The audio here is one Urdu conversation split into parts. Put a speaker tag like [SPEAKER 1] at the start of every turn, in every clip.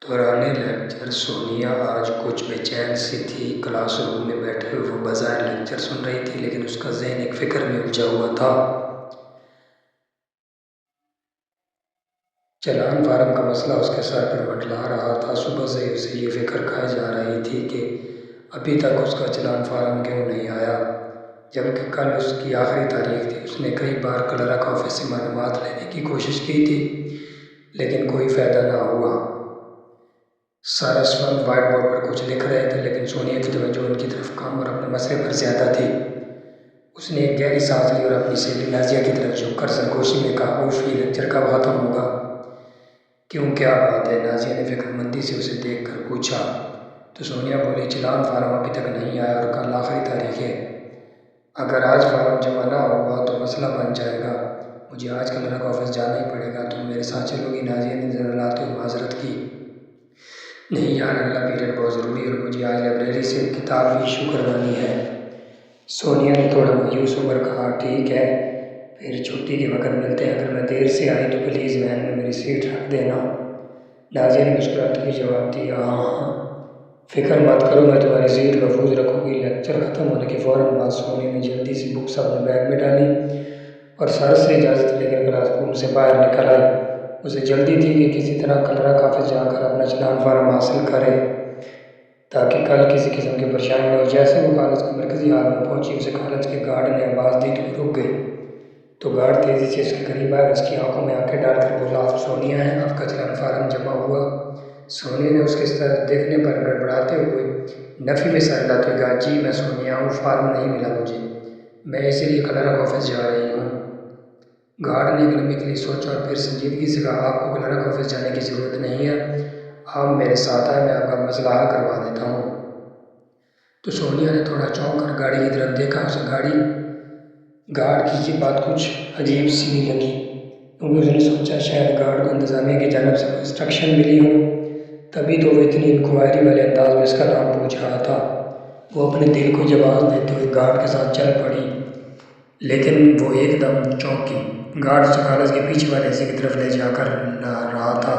[SPEAKER 1] دوران لیکچر سونیا آج کچھ بے چین سی تھی۔ کلاس روم میں بیٹھے ہوئے وہ بظاہر لیکچر سن رہی تھی، لیکن اس کا ذہن ایک فکر میں الجھا ہوا تھا۔ چلان فارم کا مسئلہ اس کے سر پر منڈلا رہا تھا۔ صبح سے ہی اسے یہ فکر کھائے جا رہی تھی کہ ابھی تک اس کا چلان فارم کیوں نہیں آیا، جبکہ کل اس کی آخری تاریخ تھی۔ اس نے کئی بار کلرک آفس سے معلومات لینے کی کوشش کی تھی، لیکن کوئی فائدہ نہ ہوا۔ سر اسفل وائٹ بورڈ پر کچھ لکھ رہے تھے، لیکن سونیا کی توجہ ان کی طرف کم اور اپنے مسئلے پر زیادہ تھی۔ اس نے ایک گہری سانس لی اور اپنی سہیلی نازیہ کی طرف جھک کر سرگوشی میں کہا، اوف، یہ لیکچر کب ختم ہوگا؟ کیوں، کیا بات ہے؟ نازیہ نے فکر مندی سے اسے دیکھ کر پوچھا۔ تو سونیا بولی، چلان فارم ابھی تک نہیں آیا اور کل آخری تاریخ ہے۔ اگر آج فارم جمع نہ ہوا تو مسئلہ بن جائے گا۔ مجھے آج کلرک آفس جانا ہی پڑے گا۔ تم میرے ساتھ چلو گی؟ نازیہ نے نظر لاتے ہوئے معذرت کی۔ نہیں یار، اگلا پیریڈ بہت ضروری ہے اور مجھے آج لائبریری سے ایک کتاب بھی ایشو کروانی ہے۔ سونیا نے تھوڑا مایوس ہو کر کہا، ٹھیک ہے، پھر چھٹی کے وقت ملتے ہیں۔ اگر میں دیر سے آئی تو پلیز وین میں میری سیٹ رکھ دینا۔ نازیہ نے مسکراتے ہوئے جواب دیا، ہاں ہاں، فکر مت کرو، میں تمہاری سیٹ محفوظ رکھوں گی۔ لیکچر ختم ہونے کے فوراً بعد سونیا نے جلدی سے بکس اپنے بیگ میں ڈالی اور سر سے اجازت لے کر کلاس روم سے باہر نکل آئی۔ اسے جلدی تھی کہ کسی طرح کلرک آفس جا کر اپنا چلان فارم حاصل کرے تاکہ کل کسی قسم کی پریشانی نہ ہو۔ جیسے وہ کالج کے مرکزی ہال میں پہنچی، اسے کالج کے گارڈ نے آواز دی تو وہ رک گئی۔ تو گارڈ تیزی سے اس کے قریب آیا اور اس کی آنکھوں میں آنکھیں ڈال کر بولا، آپ سونیا ہیں؟ آپ کا چلان فارم جمع ہوا؟ سونیا نے اس کے طرف دیکھنے پر گڑبڑاتے ہوئے نفی میں سر ہلاتے ہوئے کہا، جی میں سونیا ہوں، فارم نہیں ملا مجھے، میں اسی لیے کلرک آفس جا رہی ہوں۔ گارڈ نے ایک لمحے کے لیے سوچا اور پھر سنجیدگی سے کہا، آپ کو کلرک آفس جانے کی ضرورت نہیں ہے، آپ میرے ساتھ آئیں، میں آپ کا مسئلہ حل کروا دیتا ہوں۔ تو سونیا نے تھوڑا چونک کر گاڑی کی طرف دیکھا۔ اسے گارڈ کی یہ بات کچھ عجیب سی نہیں لگی، کیونکہ اس نے سوچا شاید گارڈ کو انتظامیہ کی جانب سے کوئی انسٹرکشن ملی ہو، تبھی تو وہ اتنی انکوائری والے انداز میں اس کا نام پوچھ رہا تھا۔ وہ اپنے دل کو جواز دیتے ہوئے گارڈ کے ساتھ چل پڑی، لیکن وہ ایک دم چونکی۔ گارڈ اسے کالج کے پیچھے والے حصے کی طرف لے جا کر رہا تھا،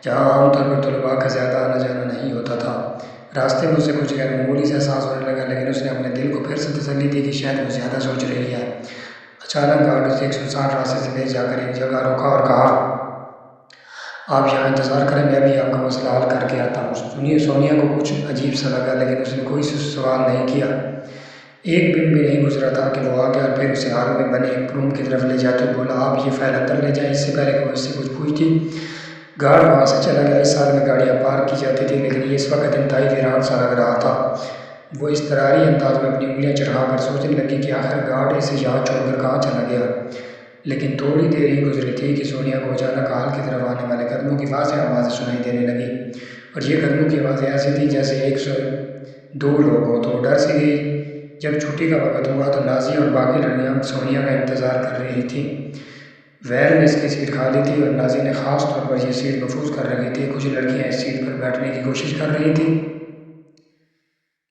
[SPEAKER 1] جہاں عام طور پر طلباء کا زیادہ آنا جانا نہیں ہوتا تھا۔ راستے میں اسے کچھ غیر معمولی سے احساس ہونے لگا، لیکن اس نے اپنے دل کو پھر سے تسلی دی کہ شاید وہ زیادہ سوچ رہی ہے۔ اچانک گارڈ اسے ایک سنسان راستے سے لے جا کر ایک جگہ روکا اور کہا، آپ یہاں انتظار کریں، میں بھی آپ کا مسئلہ حل کر کے آتا ہوں۔ سونیا کو کچھ عجیب سا لگا، لیکن اس نے کوئی سوال نہیں کیا۔ ایک منٹ بھی نہیں گزرا تھا کہ وہ آ گیا اور پھر اسے ہال میں بنے ایک روم کی طرف لے جاتے ہوئے بولا، آپ یہ فائل اندر لے جائیں۔ اس سے پہلے کہ وہ اس سے کچھ پوچھتی، گارڈ وہاں سے چلا گیا۔ اس حال میں گاڑیاں پارک کی جاتی تھیں، لیکن یہ اس وقت انتہائی ویران سا لگ رہا تھا۔ وہ اضطراری انداز میں اپنی انگلیاں چڑھا کر سوچنے لگی کہ آخر گارڈ اسے یہاں چھوڑ کر کہاں چلا گیا۔ لیکن تھوڑی دیر ہی گزری تھی کہ سونیا کو اچانک ہال کی طرف آنے والے قدموں کی واضح آوازیں سنائی دینے لگی، اور یہ قدموں کی آوازیں ایسی تھیں جیسے ایک سے دو لوگ ہوں۔ تو وہ ڈر سی گئی۔ جب چھٹی کا وقت ہوا تو نازیہ اور باقی لڑکیاں سونیا کا انتظار کر رہی تھیں۔ وین میں اس کی سیٹ خالی تھی اور نازیہ نے خاص طور پر یہ سیٹ محفوظ کر رکھی تھی۔ کچھ لڑکیاں اس سیٹ پر بیٹھنے کی کوشش کر رہی تھیں،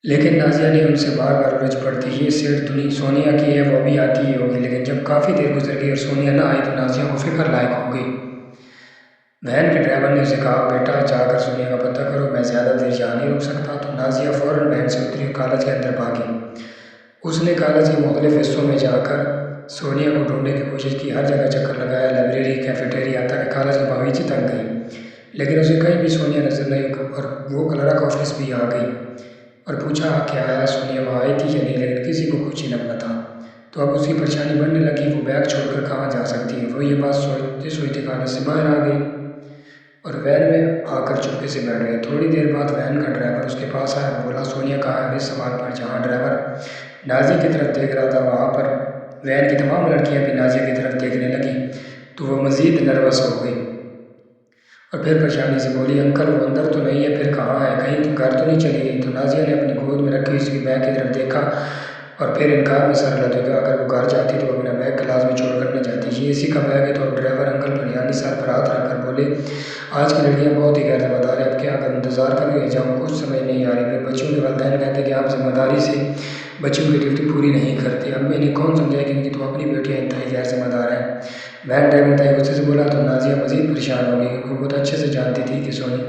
[SPEAKER 1] لیکن نازیہ نے ان سے بار بار الجھ پڑتی، یہ سیٹ سونیا کی ہے، وہ ابھی آتی ہی ہوگی۔ لیکن جب کافی دیر گزر گئی اور سونیا نہ آئی تو نازیہ کو فکر لاحق ہو گئی۔ وین کے ڈرائیور نے اسے کہا، بیٹا جا کر سونیا کا پتہ کرو، میں زیادہ دیر یہاں نہیں رک سکتا۔ تو نازیہ فوراً وین سے اتری اور کالج کے اندر بھاگی۔ اس نے کالج کے مختلف حصوں میں جا کر سونیا کو ڈھونڈنے کی کوشش کی، ہر جگہ چکر لگایا، لائبریری، کیفیٹیریا، تک کہ کالج کے باغیچے تک گئی، لیکن اسے کہیں بھی سونیا نظر نہیں اور وہ کلرک آفس بھی آ گئی اور پوچھا کہ آیا سونیا وہاں آئی تھی یا نہیں، لیکن کسی کو کچھ ہی نہ پتا تھا۔ تو اب اسی پریشانی بڑھنے لگی، وہ بیگ چھوڑ کر کہاں جا سکتی ہے۔ وہ یہ بات سوچتے سوچتے کالج سے باہر آ گئی اور وین میں آ کر چپکے سے بیٹھ گئی۔ تھوڑی دیر بعد وین کا ڈرائیور اس کے پاس آیا اور بولا، سونیا کہاں ہے؟ اس سوال پر جہاں ڈرائیور نازیہ کی طرف دیکھ رہا تھا، وہاں پر وین کی تمام لڑکیاں بھی نازیہ کی طرف دیکھنے لگیں، تو وہ مزید نروس ہو گئی اور پھر پریشانی سے بولی، انکل وہ اندر تو نہیں ہے، پھر کہاں ہے؟ کہیں تم گھر تو نہیں چلی گئی؟ تو نازیہ نے اپنی گود میں رکھی اس کی بیگ کی طرف دیکھا اور پھر انکار میں سر ہلاتے ہوئے، اگر وہ گھر جاتی تو اپنا بیگ کلاس میں چھوڑ کر نہ جاتی، یہ اسی کا بیگ ہے۔ تو ڈرائیور انکل پر یعنی سر پر ہاتھ رکھ کر بولے، آج کی لڑکیاں بہت ہی غیر ذمہ دار ہیں، اب کیا اگر انتظار کر کے جاؤں؟ کچھ سمجھ نہیں آ رہی۔ پھر بچوں کے والدین کہتے ہیں کہ آپ ذمہ داری سے بچوں کی ڈیوٹی پوری نہیں کرتے، اب میں انہیں کون سمجھائے کہ ان کی تو اپنی بیٹیاں انتہائی غیر ذمہ دار ہیں۔ وین ڈرائیور انتہائی غصے سے بولا۔ تو نازیہ مزید پریشان ہو گئی، کیونکہ وہ بہت اچھے سے جانتی تھی کہ سونی